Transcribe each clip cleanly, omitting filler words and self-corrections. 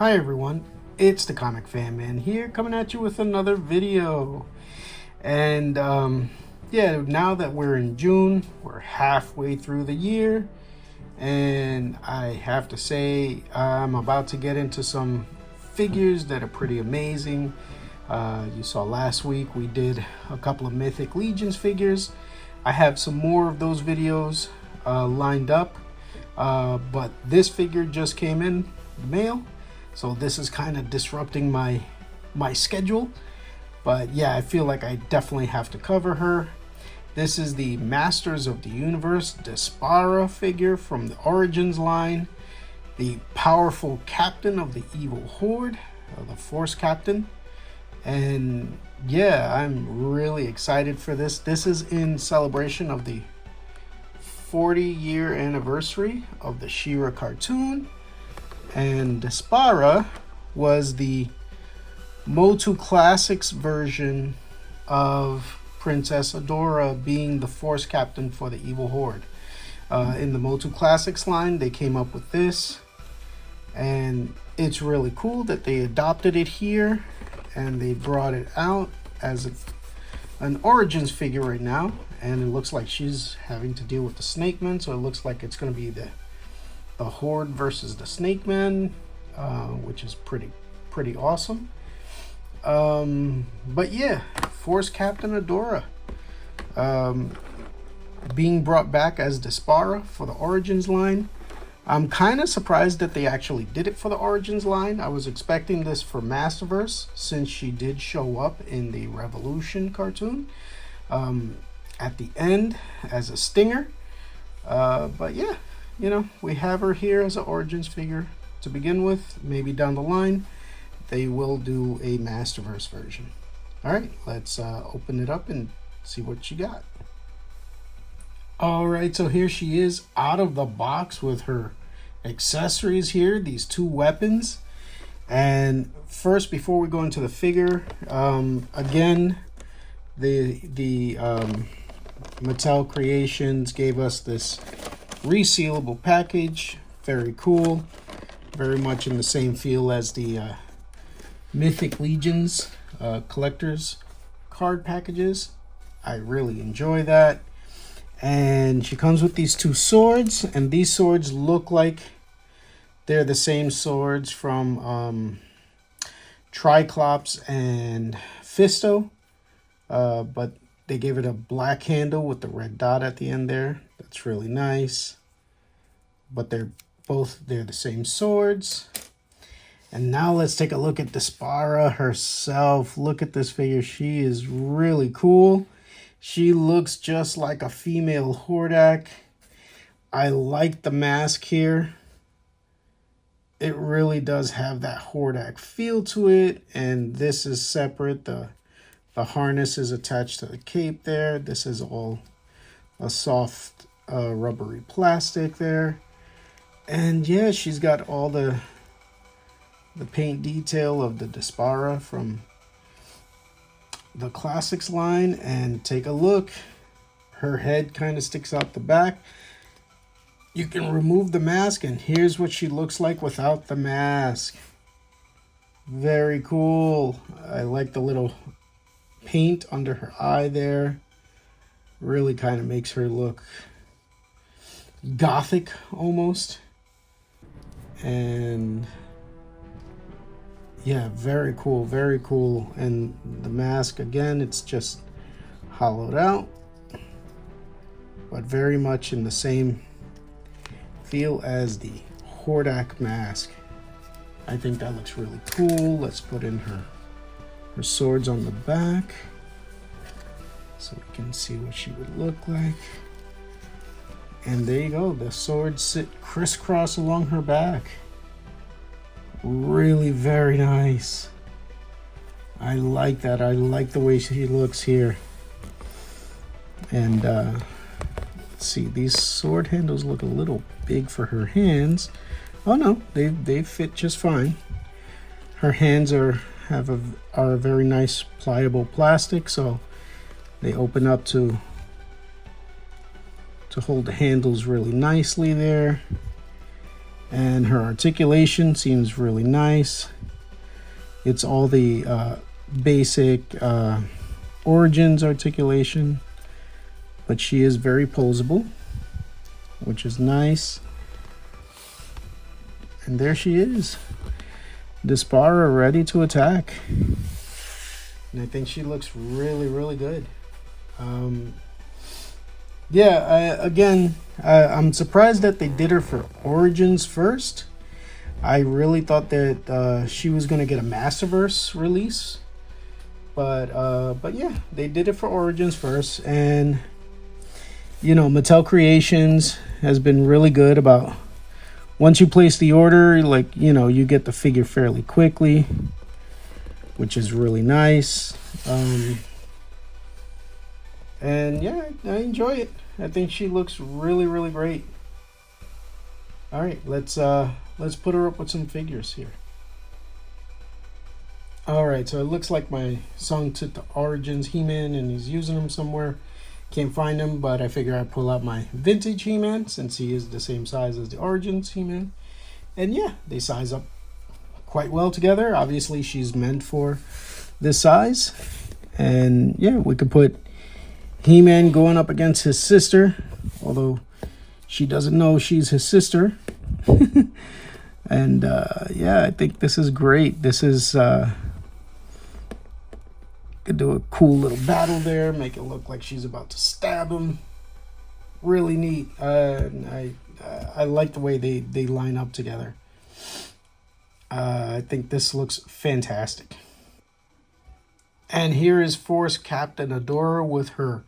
Hi everyone, it's the Comic Fan Man here, coming at you with another video. And yeah, now that we're in June, we're halfway through the year, and I have to say I'm about to get into some figures that are pretty amazing. You saw last week we did a couple of Mythic Legions figures. I have some more of those videos lined up, but this figure just came in the mail. So this is kind of disrupting my schedule, but yeah, I feel like I definitely have to cover her. This is the Masters of the Universe Despara figure from the Origins line, the powerful captain of the evil Horde, the Force Captain. And yeah, I'm really excited for this. This is in celebration of the 40-year anniversary of the She-Ra cartoon. And Despara was the MOTU Classics version of Princess Adora being the Force Captain for the Evil Horde. In the MOTU Classics line, they came up with this, and it's really cool that they adopted it here and they brought it out as an Origins figure right now. And it looks like she's having to deal with the Snake Man, so it looks like it's going to be the Horde versus the Snake Man, which is pretty awesome. But yeah, Force Captain Adora being brought back as Despara for the Origins line. I'm kind of surprised that they actually did it for the Origins line. I was expecting this for Masterverse, since she did show up in the Revolution cartoon at the end as a stinger. But yeah, you know, we have her here as an Origins figure to begin with. Maybe down the line they will do a Masterverse version. All right, let's open it up and see what she got. All right, so here she is out of the box with her accessories here, these two weapons. And first, before we go into the figure, again, the Mattel Creations gave us this resealable package. Very cool, very much in the same feel as the Mythic Legions collectors card packages. I really enjoy that. And she comes with these two swords, and these swords look like they're the same swords from Triclops and Fisto, but they gave it a black handle with the red dot at the end there. That's really nice. But they're the same swords. And now let's take a look at Despara herself. Look at this figure. She is really cool. She looks just like a female Hordak. I like the mask here. It really does have that Hordak feel to it. And this is separate. The harness is attached to the cape there. This is all a soft rubbery plastic there. And yeah, she's got all the paint detail of the Despara from the Classics line. And take a look. Her head kind of sticks out the back. You can remove the mask, and here's what she looks like without the mask. Very cool. I like the little paint under her eye there. Really kind of makes her look gothic almost. And yeah, very cool, very cool. And the mask, again, it's just hollowed out, but very much in the same feel as the Hordak mask. I think that looks really cool. Let's put in her swords on the back so we can see what she would look like. And there you go, the swords sit crisscross along her back. Really very nice. I like that. I like the way she looks here. And let's see, these sword handles look a little big for her hands. Oh no, they fit just fine. Her hands are a very nice pliable plastic, so they open up to hold the handles really nicely there. And her articulation seems really nice. It's all the basic Origins articulation, but she is very poseable, which is nice. And there she is, Despara, ready to attack. And I think she looks really, really good. I'm surprised that they did her for Origins first. I really thought that she was going to get a Masterverse release. But yeah, they did it for Origins first. And, you know, Mattel Creations has been really good about, once you place the order, like, you know, you get the figure fairly quickly, which is really nice. And yeah, I enjoy it. I think she looks really, really great. All right, let's put her up with some figures here. All right, so it looks like my son took the Origins He-Man and he's using them somewhere. Can't find him, but I figure I'd pull out my vintage He-Man since he is the same size as the Origins He-Man. And yeah, they size up quite well together. Obviously, she's meant for this size. And yeah, we could put He-Man going up against his sister, although she doesn't know she's his sister. And yeah, I think this is great. This is could do a cool little battle there, make it look like she's about to stab him. Really neat. I like the way they line up together. I think this looks fantastic. And here is Force Captain Adora with her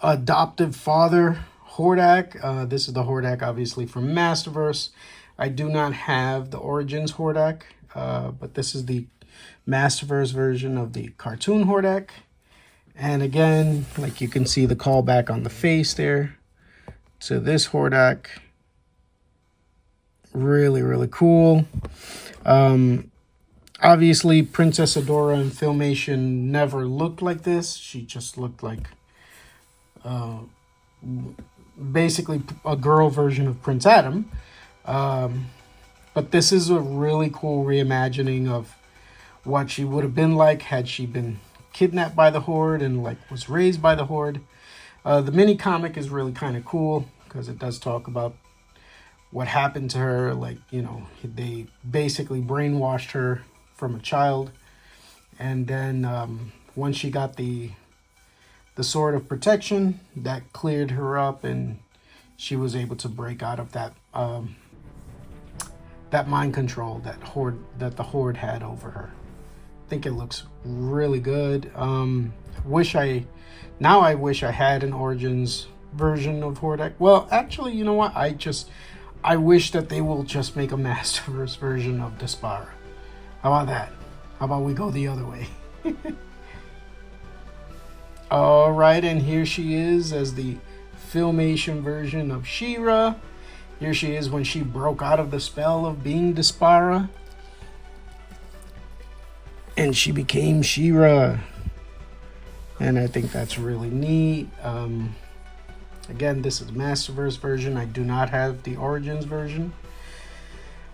adoptive father, Hordak. This is the Hordak, obviously, from Masterverse. I do not have the Origins Hordak, but this is the Masterverse version of the cartoon Hordak. And again, like you can see the callback on the face there to this Hordak. Really, really cool. Obviously, Princess Adora in Filmation never looked like this. She just looked like basically a girl version of Prince Adam. But this is a really cool reimagining of what she would have been like had she been kidnapped by the Horde and like was raised by the Horde. The mini comic is really kind of cool because it does talk about what happened to her. Like, you know, they basically brainwashed her from a child, and then once she got the sword of protection, that cleared her up and she was able to break out of that that mind control that the Horde had over her. I think it looks really good. I wish I had an Origins version of Hordak. Well, actually, you know what? I wish that they will just make a Masterverse version of Despara. How about that? How about we go the other way? All right, and here she is as the Filmation version of She-Ra. Here she is when she broke out of the spell of being Despara, and she became She-Ra. And I think that's really neat. Again, this is the Masterverse version. I do not have the Origins version.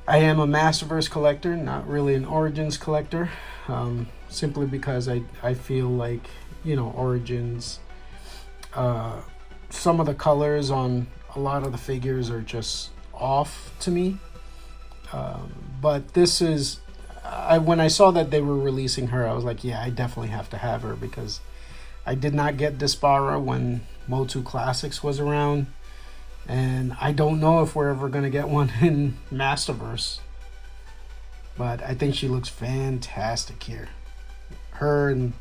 I am a Masterverse collector, not really an Origins collector, simply because I feel like, you know, Origins, some of the colors on a lot of the figures are just off to me. But this is, when I saw that they were releasing her, I was like, yeah, I definitely have to have her because I did not get Despara when MOTU Classics was around. And I don't know if we're ever going to get one in Masterverse. But I think she looks fantastic here. Her, and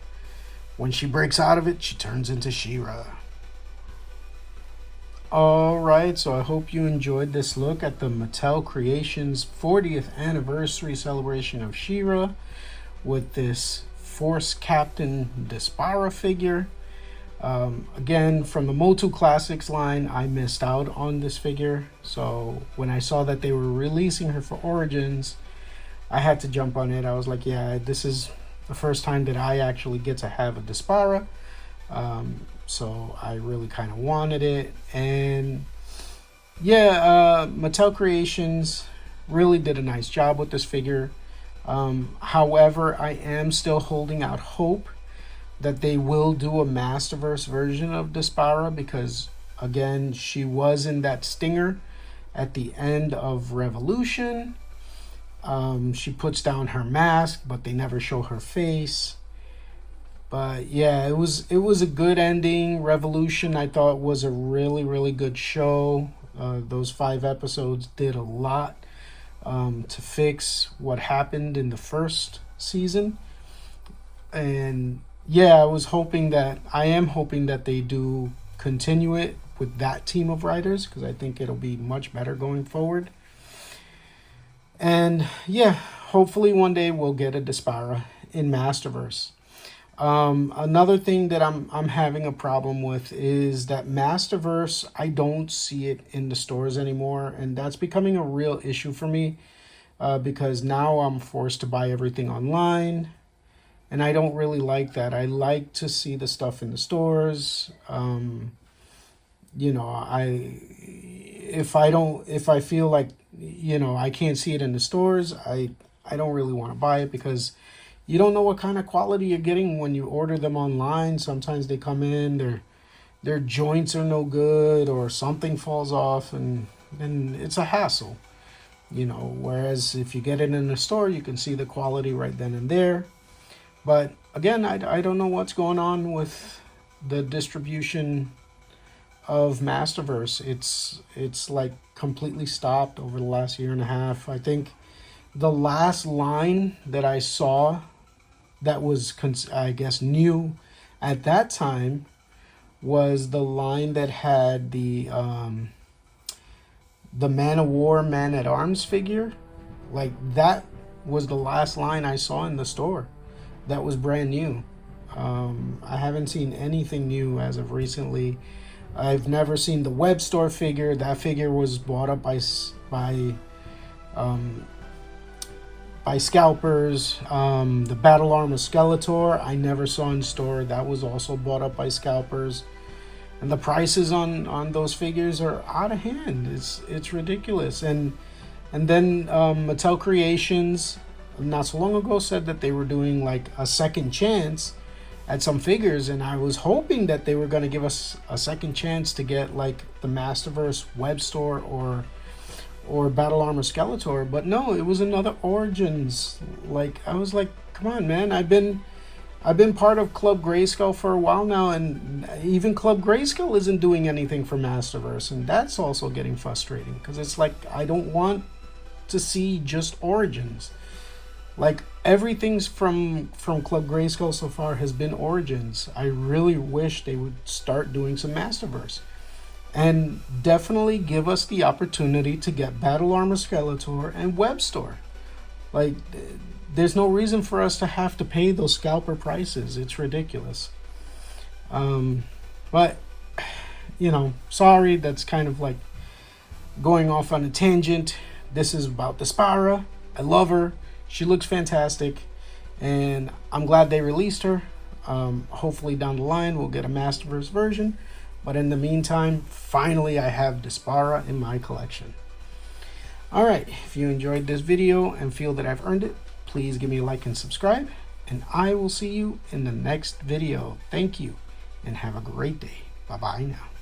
when she breaks out of it, she turns into She-Ra. Alright, so I hope you enjoyed this look at the Mattel Creations 40th anniversary celebration of She-Ra with this Force Captain Despara figure. Again, from the MOTU Classics line, I missed out on this figure. So when I saw that they were releasing her for Origins, I had to jump on it. I was like, yeah, this is the first time that I actually get to have a Despara. So I really kind of wanted it. And yeah, Mattel Creations, really did a nice job with this figure. However, I am still holding out hope that they will do a Masterverse version of Despara, because again, she was in that stinger at the end of Revolution. She puts down her mask, but they never show her face. But yeah, it was a good ending. Revolution, I thought, was a really good show. Those 5 episodes did a lot to fix what happened in the first season. And yeah, I am hoping that they do continue it with that team of writers, because I think it'll be much better going forward. And yeah, hopefully one day we'll get a Despara in Masterverse. Another thing that I'm having a problem with is that Masterverse, I don't see it in the stores anymore, and that's becoming a real issue for me, because now I'm forced to buy everything online, and I don't really like that. I like to see the stuff in the stores. You know, if I feel like, you know, I can't see it in the stores, I don't really want to buy it, because you don't know what kind of quality you're getting when you order them online. Sometimes they come in, their joints are no good, or something falls off, and it's a hassle, you know. Whereas if you get it in the store, you can see the quality right then and there. But again, I don't know what's going on with the distribution of Masterverse. It's like completely stopped over the last year and a half. I think the last line that I saw that was, I guess, new at that time was the line that had the Man of War, Man at Arms figure. Like, that was the last line I saw in the store that was brand new. I haven't seen anything new as of recently. I've never seen the web store figure. That figure was bought up by scalpers. The Battle Armor Skeletor, I never saw in store. That was also bought up by scalpers. And the prices on those figures are out of hand. It's ridiculous. And then Mattel Creations, not so long ago, said that they were doing like a second chance at some figures, and I was hoping that they were going to give us a second chance to get like the Masterverse web store or Battle Armor Skeletor. But no, it was another Origins. Like, I was like, come on, man. I've been part of Club Grayskull for a while now, and even Club Grayskull isn't doing anything for Masterverse, and that's also getting frustrating, because it's like, I don't want to see just Origins. Like, everything's from Club Grayskull so far has been Origins. I really wish they would start doing some Masterverse. And definitely give us the opportunity to get Battle Armor Skeletor and Web Store. Like, there's no reason for us to have to pay those scalper prices. It's ridiculous. But, you know, sorry, that's kind of like going off on a tangent. This is about Despara. I love her. She looks fantastic, and I'm glad they released her. Hopefully down the line we'll get a Masterverse version, but in the meantime, finally I have Despara in my collection. Alright, if you enjoyed this video and feel that I've earned it, please give me a like and subscribe, and I will see you in the next video. Thank you, and have a great day. Bye bye now.